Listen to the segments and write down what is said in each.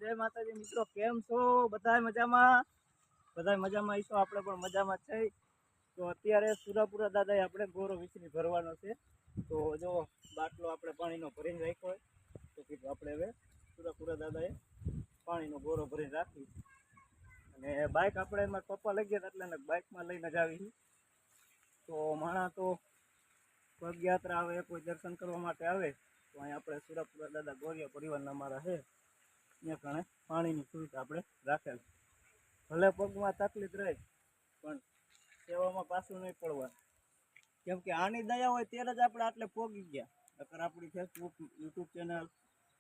જય માતાજી મિત્રો, કેમ છો? બધાય મજામાં? બધાય મજામાં ઈસો, આપણે પણ મજામાં જ છે. તો અત્યારે સુરાપુરા દાદાએ આપણે ગોરો વિસરી ભરવાનો છે. તો જો બાટલો આપણે પાણીનો ભરીને રાખ્યો હોય તો કીધું આપણે હવે સુરાપુરા દાદાએ પાણીનો ગોરો ભરીને રાખી. અને બાઇક આપણે એમાં પપ્પા લઈ ગયા એટલે બાઇકમાં લઈને જ આવી. તો માણા તો પગયાત્રા આવે, કોઈ દર્શન કરવા માટે આવે તો અહીં આપણે સુરાપુરા દાદા ગોરિયા પરિવારના અમારા છે, ત્યાં કણે પાણીની સુવિધા આપણે રાખેલ. ભલે પગમાં તકલીફ રહે પણ સેવામાં પાછું નહીં પડવાનું, કેમ કે આની દયા હોય ત્યારે જ આપણે આટલે પોગી ગયા. નકર આપણી ફેસબુક યુટ્યુબ ચેનલ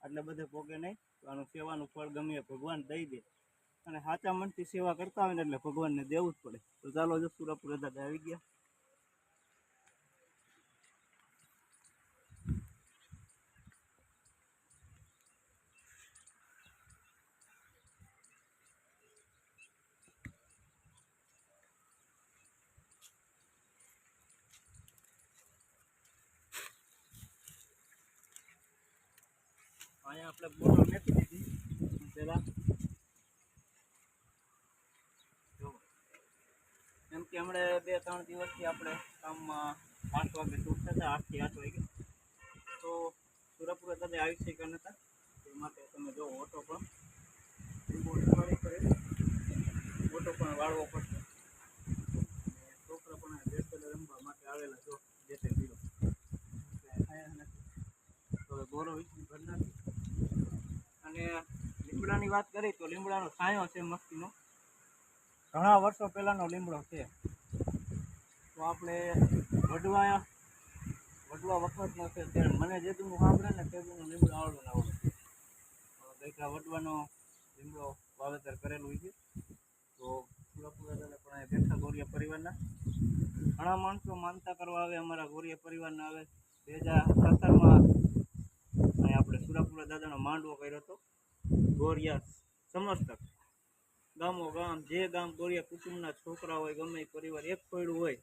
આટલે બધે પોગે નહીં. તો આનું સેવાનું ફળ ગમે એ ભગવાન દઈ દે, અને સાચા મનથી સેવા કરતા હોય ને એટલે ભગવાનને દેવું જ પડે. તો ચાલો જો સુરાપુરા દાદા આવી ગયા. અહીંયા આપણે બોટલ નાખી દીધી પેલા, કેમ કે હમણાં 2-3 દિવસથી આપણે કામમાં 8 વાગે શૂટ થતા, 8 થી 8 વાગે. તો સુરાપુરા દાદા આવી છે કે નતા એ માટે તમે જો ઓટો પણ ઓટો પણ વાળવો પડશે. છોકરા પણ બેસેલા રમવા માટે આવેલા જો જેતે પીરો તો ગોરો વિસરી ભરી નાખી. અને લીમડાની વાત કરી તો લીમડાનો છાંયો છે મસ્તીનો, ઘણા વર્ષો પહેલાંનો લીમડો છે. તો આપણે વડવા વખતનો છે ત્યારે મને જે તું સાંભળે ને તે તું લીમડો આવડો ને આવડે. ગઈકા વડવાનો લીમડો વાવેતર કરેલું છે. તો સુરાપુરા દાદા પણ અહીંયા બેઠા ગોરિયા પરિવારના ઘણા માણસો માનતા કરવા આવે, અમારા ગોરિયા પરિવારના આવે. 2017માં અહીંયા આપણે સુરાપુરા દાદાનો માંડવો કર્યો હતો. ગોરિયા સમસ્તક ગામો ગામ, જે ગામ ગોરિયા કુટુંબના છોકરા હોય, ગમે એ પરિવાર એક ખોયડું હોય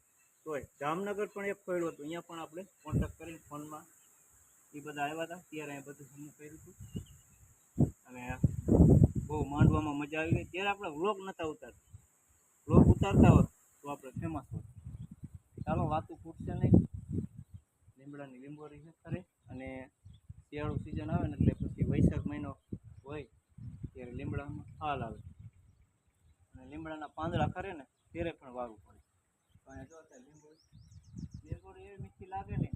તોય, જામનગર પણ એક ખોયડું હતું, અહીંયા પણ આપણે કોન્ટેક્ટ કરીને ફોનમાં એ બધા આવ્યા હતા. ત્યારે અહીં બધું સમૂહ કર્યું હતું અને બહુ માંડવામાં મજા આવી ગઈ. ત્યારે આપણે વ્લોગ નહોતા ઉતારતા, વ્લોગ ઉતારતા હોત તો આપણે ફેમસ હોત. ચાલો વાતું ફૂટશે નહીં. લીમડાની લીંબોરી છે ખરી, અને શિયાળું સિઝન આવે ને એટલે પછી વૈશાખ મહિનો હોય ત્યારે લીમડામાં હાલ આવે, અને લીમડાના પાંદડા ખરે ને ત્યારે પણ વાવવું પડે. તો અહીંયા જો અત્યારે લીંબોરી એવી મીઠી લાગે ને,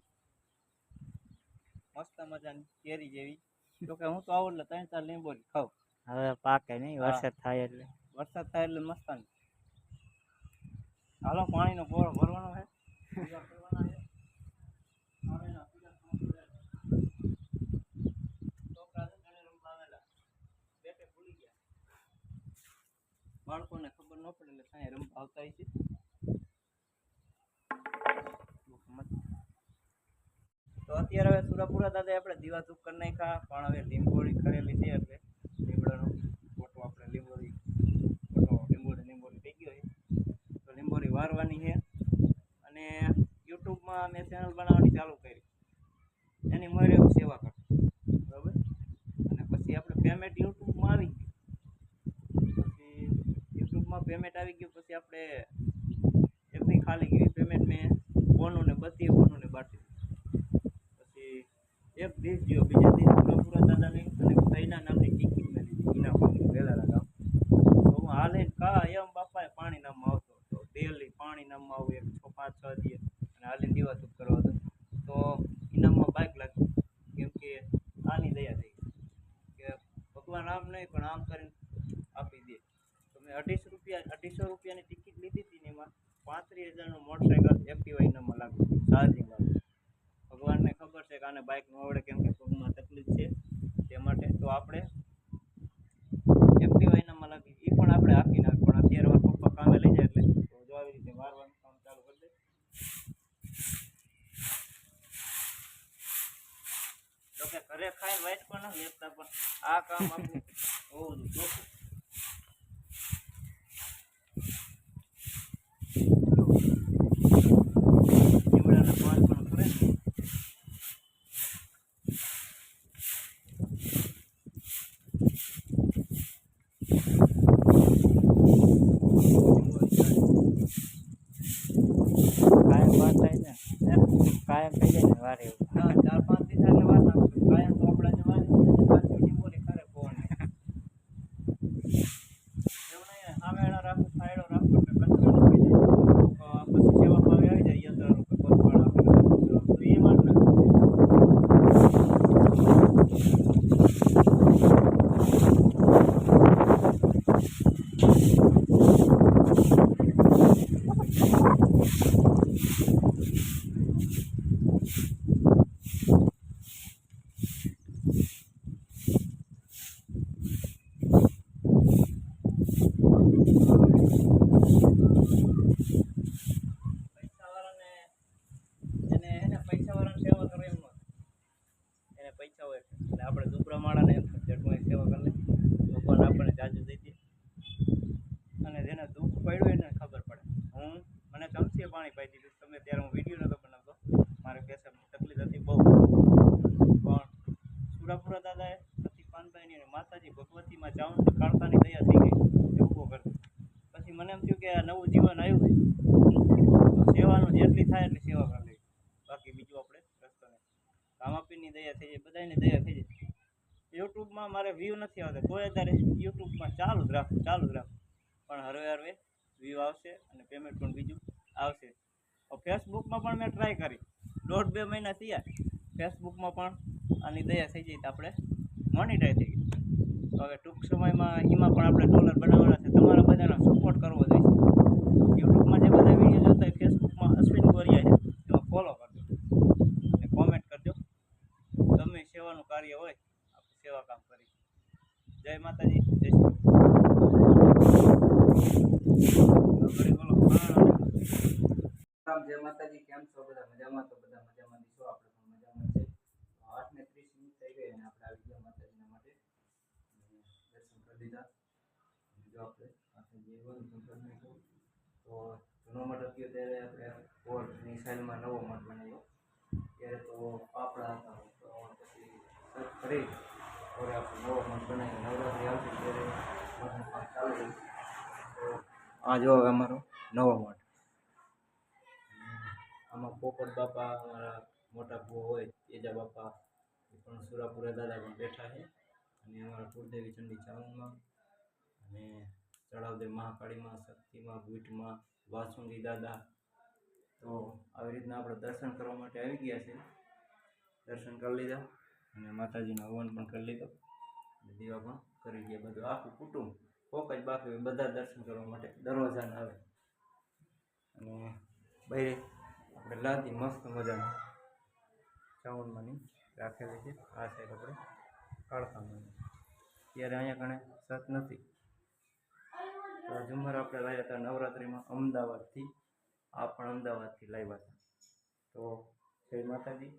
મસ્ત મજાની કેરી જેવી. જોકે હું તો આવું એટલે 3-4 લીંબોરી ખાઉં. હવે પાકે નહીં, વરસાદ થાય એટલે મસ્તાની. હાલો પાણીનો ગોળો ભરવાનો છે, પૂજા કરવાના છે. બાળકોને ખબર ન પડે એટલે સાંજે રમવા આવતા છે. તો અત્યારે હવે સુરાપુરા દાદા આપણે દીવા ધૂપ કરી નાખ્યા, પણ હવે લીંબોળી કરેલી છે એટલે લીમડાનો ફોટો આપણે લીંબોળી થઈ ગયો છે. તો લીંબોળી વારવાની છે. અને યુટ્યુબમાં મેં ચેનલ બનાવવાની ચાલુ કરી, એની મારે એવું સેવા કર બરાબર. અને પછી આપણે પેમેન્ટ યુટ્યુબમાં આવી ગયું, પછી યુટ્યુબમાં પેમેન્ટ આવી ગયું, પછી આપણે એફબી ખાલી ગયું. પેમેન્ટ મેં બોનુને બધી બોનુને બાટી. પછી એક દિવસ ગયો, બીજા દિવસ સુરાપુરા દાદાની અને ભાઈના નામની ટિકિટ મેં લીધી ઇનામ વેલાલા ગામ. તો હું હાલે કા એમ બાપાએ પાણી નામમાં આવતો હતો, ડેલી પાણી નામમાં આવું 5-6 દિવસ, અને હાલીને દીવા ધૂપ કરવા હતો. તો ઇનામમાં બાઇક લાગી, કેમ કે આની દયા થઈ કે ભગવાન આમ નહીં પણ આમ કરીને આપી દે. તો મેં 250 રૂપિયાની ટિકિટ લીધી હતી ને એમાં 35,000નું મોટરસાઇકલ એક્ટિવા ઇનામમાં લાગ્યું, ચાર્જિંગ વાળું. ભગવાનને ખબર છે કે આને બાઇક ન આવડે, કેમ કે પગમાં તકલીફ છે તે માટે. તો આપણે એક્ટિવા ઇનામમાં લાગી, એ પણ આપણે આપી નાખ. પણ અત્યારે મારા પપ્પા કામે લઈ જાય એટલે તો જો આવી રીતે વારવાનું કામ ચાલુ કરી દે. જોકે ઘરે ખાઈને વાઇટ પણ ન લેતા, પણ આ કામ આપણું હોવું જોઈએ. લીમડાના પાન પણ કરે ને કાયમ થઈ જાય ને વારે એવું. હા 4-5 દિવસ એટલે વાર નાખશું કાયમ તો આપણા જવા પાછી લીંબોની ખરે ફોન એવું નહીં સામેવાળા રાખું સાઈડો રાખું એટલે કચરો ન થઈ જાય પછી સેવામાં આવી જાય યંત્ર કોથવાળા તો એ માર નાખું પૈસાવાળાને એને પૈસાવાળાની સેવા કરો એમ ન એને પૈસા હોય એટલે આપણે દુબળા માળાને એમ જટવાની સેવા કરી લે ભગવાન આપણને જાજુ દઈ દે અને જેને દુઃખ પડ્યું એને ખબર પડે મને ચમચીએ પાણી પાઈ દીધું તમે ત્યારે હું વિડીયો નહોતો બનાવતો મારે પેશાબની તકલીફ હતી બહુ પણ સુરાપુરા દાદાએ સતી પાનભાઈની અને માતાજી ભગવતીમાં જાઉં તો કાળકાની દયા થઈ ગઈ એ ઊભો કરી પછી મને એમ થયું કે આ નવું જીવન આવ્યું તો સેવાનું જેટલી થાય એટલી સેવા કરી લેવી બાકી બીજું આપણે રસ્તો નહીં રામાપીરની દયા થઈ જાય બધાની દયા થઈ જાય યુટ્યુબમાં મારે વ્યૂ નથી આવતા તોય અત્યારે યુટ્યુબમાં ચાલુ જ રાખું પણ હરવે વ્યૂ આવશે અને પેમેન્ટ પણ બીજું આવશે ફેસબુકમાં પણ મેં ટ્રાય કરી 1.5-2 મહિના થયા ફેસબુકમાં પણ આની દયા થઈ જાય તો આપણે મોનિટાઈઝ થઈ ગઈ તો હવે ટૂંક સમયમાં એમાં પણ આપણે ડોલર બનાવવાના છે તમારા બધાનો સપોર્ટ કરવો જોઈએ યુટ્યુબમાં જે બધા વિડીયો જોતા હોય ફેસબુકમાં અશ્વિન ગોરિયા છે એમાં ફોલો કરજો અને કોમેન્ટ કરજો ગમે સેવાનું કાર્ય હોય આપણે સેવા કામ કરી જય માતાજી જય શ્રી જય માતાજી કેમ છો બધા મજામાં તો બધા મજામાં છો આપણે પણ મજામાં છે 8:30 મિનિટ થઈ ગઈ અને આપણે આવી ગયા માતાજીના માટે દર્શન કરી લીધા જો આપણે પાસે જે હોય તો જૂનો મઠ હતો ત્યારે આપણે કોર્ટની સાઈડમાં નવો મઠ બનાવ્યો ત્યારે તો પાપડા હતા તો પછી સર્ચ કરી હવે આપણે નવો મઠ બનાવ્યો નવરાત્રિ આવતી ત્યારે મઠનું કામ ચાલુ રહ્યું તો આ જો હવે અમારો નવો મઠ આમાં પોપટ બાપા અમારા મોટા ભૂ હોય તેજા બાપા એ પણ સુરાપુરા દાદા પણ બેઠા છે અને અમારા કુળદેવી ચંડી ચાવણમાં અને ચડાવદેવ મહાકાળીમાં શક્તિમાં બુટમાં વાસુંદી દાદા તો આવી રીતના આપણે દર્શન કરવા માટે આવી ગયા છે દર્શન કરી લીધા અને માતાજીનો હવન પણ કરી લીધો દીવા પણ કરી ગયા બધું આખું કુટુંબ કોક જ બાકી બધા દર્શન કરવા માટે દરવાજાને આવે અને બહાર આપણે લાદી મસ્ત મજાની ચાવણમાંની રાખેલી છે આ સાઈડ આપણે કાળકામાં ત્યારે અહીંયા કણે સત નથી તો ઝુમર આપણે લાવ્યા હતા નવરાત્રિમાં અમદાવાદથી આ પણ અમદાવાદથી લાવ્યા હતા તો જય માતાજી